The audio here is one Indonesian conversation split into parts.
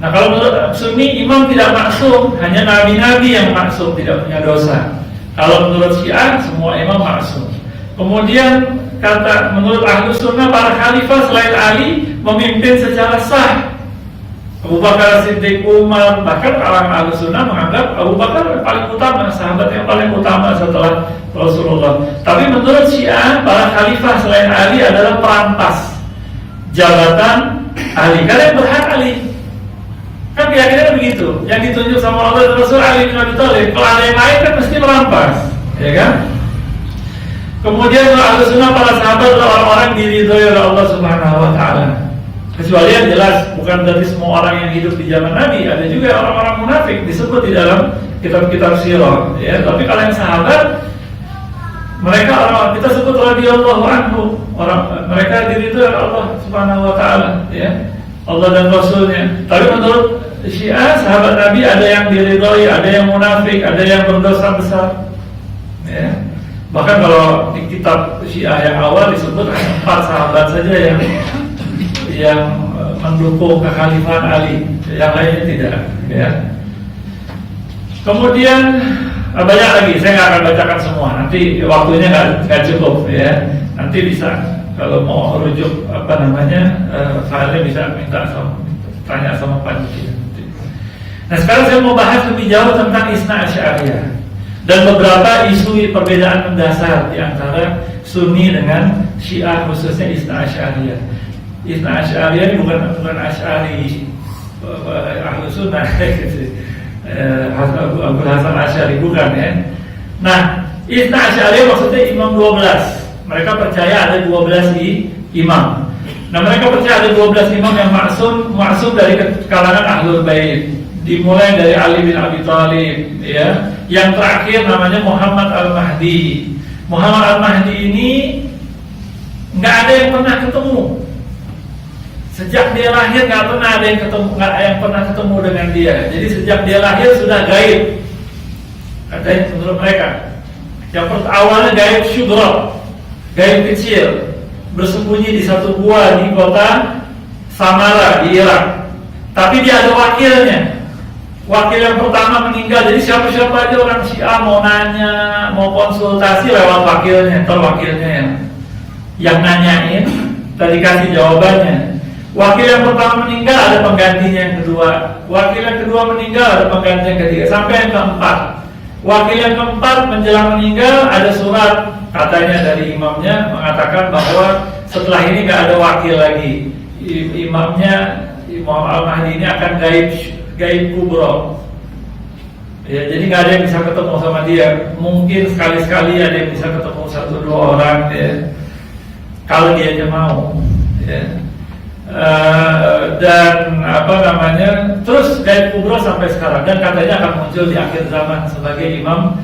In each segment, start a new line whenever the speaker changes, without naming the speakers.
Nah, kalau menurut Sunni, imam tidak maksum, hanya nabi-nabi yang maksum, tidak punya dosa. Kalau menurut Syiah, semua imam maksum. Kemudian menurut Ahlus Sunnah, para khalifah selain Ali memimpin secara sah. Abu Bakar Siddiq, Umar, bahkan orang Ahlus Sunnah menganggap Abu Bakar paling utama, sahabat yang paling utama setelah Rasulullah. Tapi menurut Syiah, para khalifah selain Ali adalah perampas jabatan Ali, karena yang berhak Ali. Kan keyakinannya begitu. Yang ditunjuk sama Allah dan Rasul Ali bin Abi Thalib. Kalau ada yang lain kan mesti merampas, ya kan? Kemudian Ahlus Sunnah, para sahabat adalah orang-orang diridhoi oleh Allah Subhanahu wa taala. Kecuali yang jelas, bukan dari semua orang yang hidup di zaman Nabi. Ada juga orang-orang munafik disebut di dalam kitab-kitab sirah, ya. Tapi kalau yang sahabat, mereka orang kita sebut radhiyallahu anhu, mereka diridhoi oleh Allah Subhanahu wa taala, ya. Allah dan Rasulnya. Tapi menurut Syiah, sahabat Nabi ada yang diridhoi, ada yang munafik, ada yang berdosa besar, ya. Bahkan kalau di kitab Syiah yang awal disebut 4 sahabat saja yang mendukung kekhalifahan Ali, yang lainnya tidak, ya. Kemudian banyak lagi, saya nggak akan bacakan semua, nanti waktunya nggak cukup, ya. Nanti bisa kalau mau rujuk filenya bisa tanya sama Pak Juki. Nah, sekarang saya mau bahas lebih jauh tentang Isna Asy'ariyah dan beberapa isu perbedaan mendasar di antara Sunni dengan Syiah, khususnya Isna Asy'ariyah. Isna Asy'ariyah ini bukan Asy'ari Ahlus Sunnah gitu. Abu Hasan Asy'ari bukan, ya. Nah, Isna Asy'ariyah maksudnya imam 12. Mereka percaya ada 12 imam. Nah, mereka percaya ada 12 imam yang maksum dari kalangan Ahlul Bait. Dimulai dari Ali bin Abi Thalib, ya. Yang terakhir namanya Muhammad Al-Mahdi. Muhammad Al-Mahdi ini nggak ada yang pernah ketemu. Sejak dia lahir nggak pernah ada yang pernah ketemu dengan dia. Jadi sejak dia lahir sudah gaib. Katanya menurut mereka. Yang awalnya gaib syugra, gaib kecil, bersembunyi di satu gua di kota Samara di Irak. Tapi dia ada wakilnya. Wakil yang pertama meninggal. Jadi siapa-siapa aja orang Syiah mau nanya, mau konsultasi lewat wakilnya. Wakilnya yang nanyain, tadi kasih jawabannya. Wakil yang pertama meninggal, ada penggantinya yang kedua. Wakil yang kedua meninggal, ada pengganti yang ketiga, sampai yang keempat. Wakil yang keempat menjelang meninggal, ada surat katanya dari imamnya mengatakan bahwa setelah ini nggak ada wakil lagi. Imamnya Imam Al-Mahdi ini akan gaib kubro, ya. Jadi nggak ada yang bisa ketemu sama dia. Mungkin sekali-sekali ada yang bisa ketemu 1-2 orang, ya, kalau dia aja mau, ya. Dan terus gaib kubro sampai sekarang, dan katanya akan muncul di akhir zaman sebagai Imam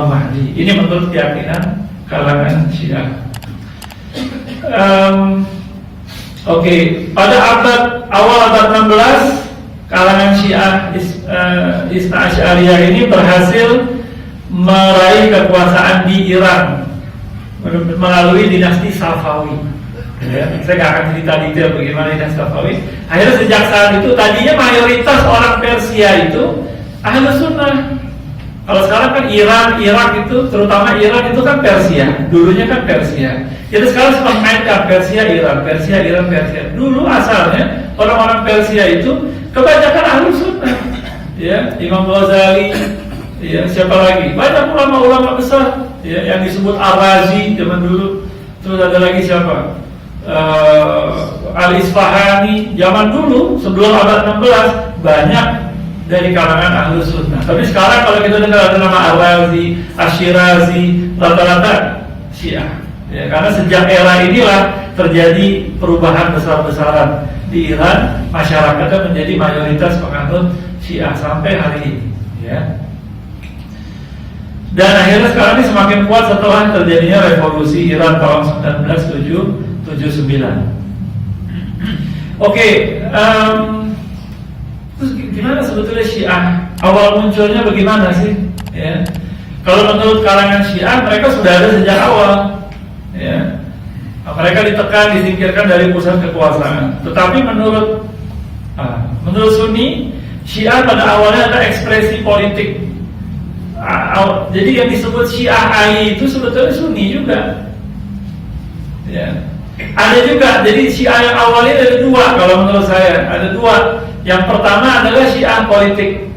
Mahdi. Ini menurut keyakinan kalangan Syiah. Pada awal abad 16, kalangan Syiah Isna Asy'ariyah ini berhasil meraih kekuasaan di Iran melalui dinasti Safawi. Ya, saya nggak akan cerita detail bagaimana dinasti Safawi. Akhirnya sejak saat itu, tadinya mayoritas orang Persia itu Ahlus Sunnah. Kalau sekarang kan Irak itu, terutama Iran itu kan Persia. Dulunya kan Persia. Jadi sekarang sudah mainkan Persia, Iran. Dulu asalnya orang-orang Persia itu kebanyakan Ahlus Sunnah, ya. Imam Ghazali, ya, siapa lagi? Banyak ulama-ulama besar, ya, yang disebut Ar-Razi zaman dulu. Terus ada lagi siapa? Al-Isfahani zaman dulu sebelum abad 16, banyak dari kalangan Ahlus Sunnah. Tapi sekarang kalau kita dengar ada nama Ar-Razi, Asy-Syirazi, rata-rata Syiah. Ya, karena sejak era inilah terjadi perubahan besar-besaran di Iran, masyarakatnya menjadi mayoritas penganut Syiah sampai hari ini, ya. Dan akhirnya sekarang ini semakin kuat setelah terjadinya revolusi Iran tahun 1979. Terus gimana sebetulnya Syiah? Awal munculnya bagaimana sih? Ya. Kalau menurut kalangan Syiah, mereka sudah ada sejak awal, ya. Mereka ditekan, disingkirkan dari pusat kekuasaan. Tetapi menurut Menurut Sunni, Syiah pada awalnya adalah ekspresi politik. Jadi yang disebut Syiah Ali itu sebetulnya Sunni juga. Ya. Ada juga, jadi Syiah yang awalnya ada dua kalau menurut saya, ada dua. Yang pertama adalah Syiah politik,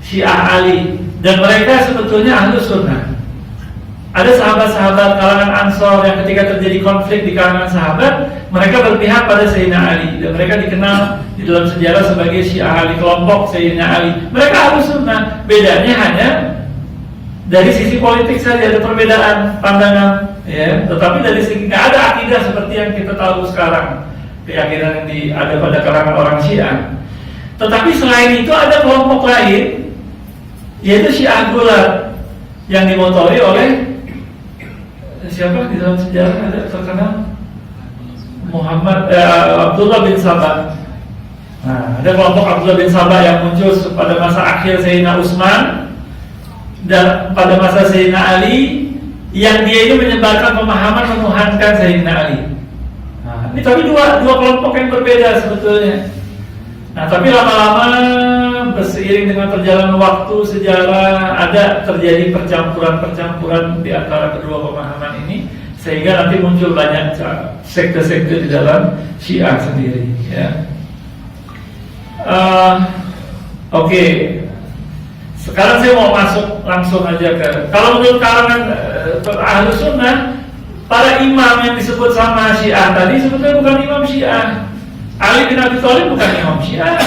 Syiah Ali, dan mereka sebetulnya Ahlus Sunnah. Ada sahabat-sahabat kalangan Ansor yang ketika terjadi konflik di kalangan sahabat, mereka berpihak pada Sayyidina Ali, dan mereka dikenal di dalam sejarah sebagai Syiah Ali, kelompok Sayyidina Ali. Mereka Ahlus Sunnah, bedanya hanya dari sisi politik saja ada perbedaan pandangan. Ya, tetapi dari segi nggak ada akidah seperti yang kita tahu sekarang, keyakinan yang ada pada kalangan orang Syiah. Tetapi selain itu ada kelompok lain, yaitu Syiah Gulat yang dimotori oleh siapa di dalam sejarah ada terkenal Abdullah bin Sabah. Nah, ada kelompok Abdullah bin Sabah yang muncul pada masa akhir Sayyidina Utsman dan pada masa Sayyidina Ali, yang dia ini menyebarkan pemahaman menuhankan Sayyidina Ali. Nah, ini tapi dua kelompok yang berbeda sebetulnya. Nah, tapi lama-lama berseiring dengan perjalanan waktu sejarah ada terjadi percampuran di antara kedua pemahaman ini, sehingga nanti muncul banyak sekte-sekte di dalam Syiah sendiri. Ya. Oke. Sekarang saya mau masuk langsung aja ke, kalau menurut kalangan Ahlus Sunnah, para imam yang disebut sama Syiah tadi sebetulnya bukan imam Syiah. Ali bin Abi Thalib bukan imam Syiah,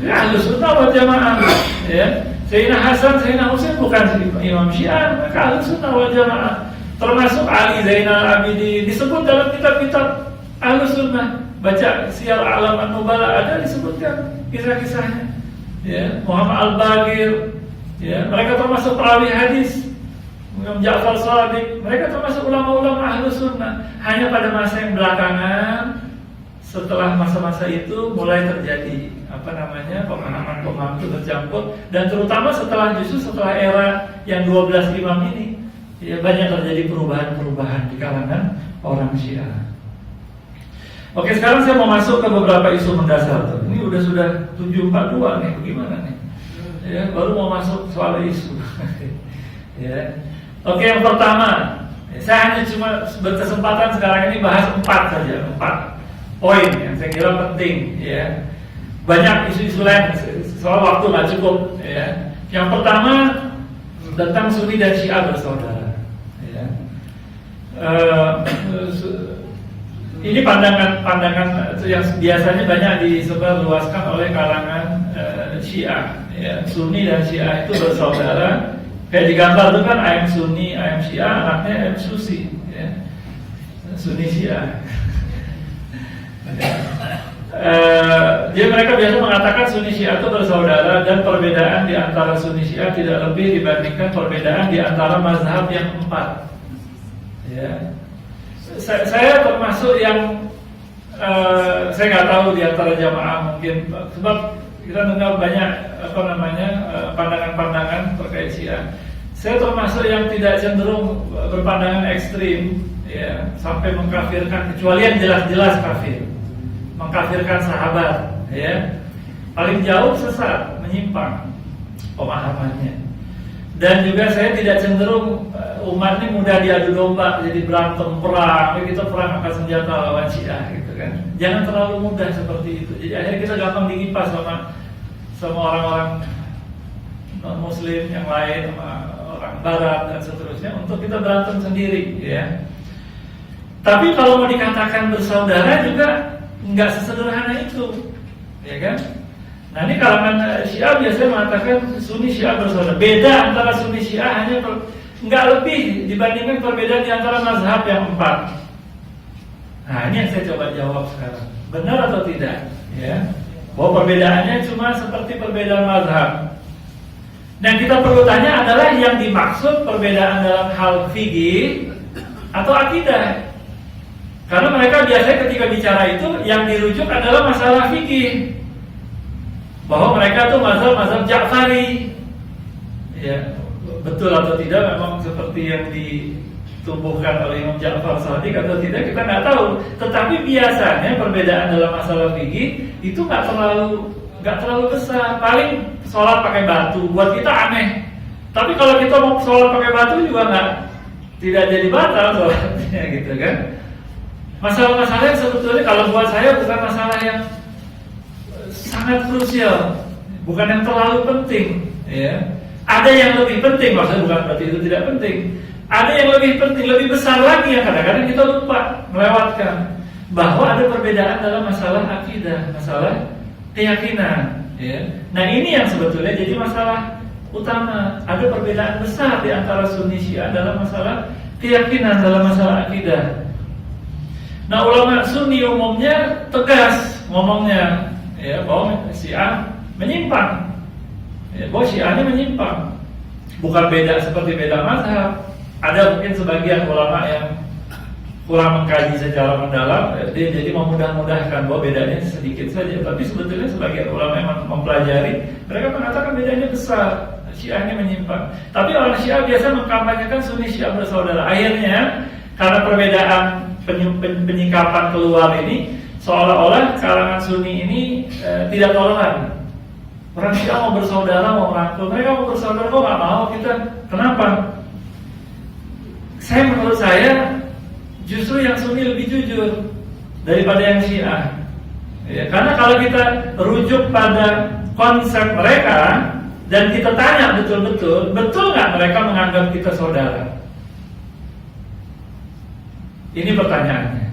dia Ahlus Sunnah wal Jamaah. Ya. Sayyidina Hasan, Sayyidina Husain bukan imam Syiah, mereka Ahlus Sunnah wal Jamaah. Termasuk Ali Zainal Abidin disebut dalam kitab-kitab Ahlus Sunnah. Baca Syiar A'lam An-Nubala ada disebutkan kisah-kisahnya. Ya. Muhammad Al-Baqir. Ya, mereka termasuk perawi hadis, Imam Ja'far Shadiq, mereka termasuk ulama-ulama Ahlus Sunnah. Hanya pada masa yang belakangan, setelah masa-masa itu mulai terjadi pemahaman-pemahaman itu bercampur, dan terutama justru setelah era yang 12 imam ini, ya, banyak terjadi perubahan-perubahan di kalangan orang Syiah. Oke, sekarang saya mau masuk ke beberapa isu mendasar. Ini sudah 742 nih, bagaimana nih? Ya, baru mau masuk soal isu. Ya. Oke, yang pertama, saya hanya cuma berkesempatan sekarang ini bahas 4 saja, 4 poin yang saya kira penting. Ya. Banyak isu-isu lain, soal waktu nggak cukup. Ya. Yang pertama tentang Sunni dan Syiah bersaudara. Ya. Ini pandangan yang biasanya banyak disebarluaskan oleh kalangan Syiah. Ya, Sunni dan Syiah itu bersaudara. Kayak digambar itu kan ayam Sunni, ayam Syiah, anaknya ayam Susi. Ya. Sunni Syiah. Jadi mereka biasa mengatakan Sunni Syiah itu bersaudara, dan perbedaan di antara Sunni Syiah tidak lebih dibandingkan perbedaan di antara mazhab yang 4. Ya. Saya termasuk yang saya nggak tahu di antara jamaah mungkin, sebab kita dengar banyak pandangan-pandangan terkait Syiah. Saya termasuk yang tidak cenderung berpandangan ekstrim, ya, sampai mengkafirkan, kecuali yang jelas-jelas kafir, mengkafirkan sahabat, ya. Paling jauh sesat, menyimpang pemahamannya. Dan juga saya tidak cenderung umat ini mudah diadu domba, jadi berantem perang, kita perang angkat senjata lawan Syiah gitu kan. Jangan terlalu mudah seperti itu. Jadi akhirnya kita gampang dikipas sama orang-orang non Muslim yang lain, sama orang Barat dan seterusnya, untuk kita berantem sendiri, ya. Tapi kalau mau dikatakan bersaudara juga nggak sesederhana itu, ya kan? Nah, ini kalangan Syiah biasanya mengatakan Sunni Syiah bersaudara. Beda antara Sunni Syiah hanya nggak lebih dibandingkan perbedaan di antara mazhab yang 4. Nah, ini yang saya coba jawab sekarang. Benar atau tidak? Ya, bahwa perbedaannya cuma seperti perbedaan mazhab. Dan kita perlu tanya adalah yang dimaksud perbedaan dalam hal fikih atau akidah. Karena mereka biasanya ketika bicara itu yang dirujuk adalah masalah fikih. Bahwa mereka tuh mazhab Ja'fari. Ya, betul atau tidak memang seperti yang ditumbuhkan oleh Imam Ja'far Shadiq atau tidak kita nggak tahu. Tetapi biasanya perbedaan dalam masalah fikih itu nggak terlalu nggak terlalu besar, paling sholat pakai batu, buat kita aneh. Tapi kalau kita mau sholat pakai batu juga tidak jadi batal sholatnya gitu kan. Masalah-masalah yang sebetulnya kalau buat saya bukan masalah yang sangat krusial, bukan yang terlalu penting, ya. Ada yang lebih penting, maksudnya bukan berarti itu tidak penting. Ada yang lebih penting, lebih besar lagi yang kadang-kadang kita lupa melewatkan, bahwa ada perbedaan dalam masalah akidah, masalah keyakinan, ya. Nah ini yang sebetulnya jadi masalah utama. Ada perbedaan besar di antara Sunni Syiah dalam masalah keyakinan, dalam masalah akidah. Nah ulama Sunni umumnya tegas ngomongnya, ya, bahwa Syiah menyimpang, ya, bahwa Syiahnya menyimpang. Bukan beda seperti beda mazhab. Ada mungkin sebagian ulama yang kurang mengkaji secara mendalam, dia jadi memudah-mudahkan bahwa bedanya sedikit saja. Tapi sebetulnya sebagian ulama yang mempelajari, mereka mengatakan bedanya besar. Syiahnya menyimpang. Tapi orang Syiah biasa mengkampanyekan Sunni Syiah bersaudara. Akhirnya karena perbedaan penyikapan keluar ini, seolah-olah kalangan Sunni ini tidak toleran. Orang Syiah mau bersaudara, mau merangkul, mereka mau bersaudara, kok nggak mau kita? Kenapa? Menurut saya justru yang Sunni lebih jujur daripada yang Syiah. Ya, karena kalau kita rujuk pada konsep mereka dan kita tanya betul nggak mereka menganggap kita saudara? Ini pertanyaannya.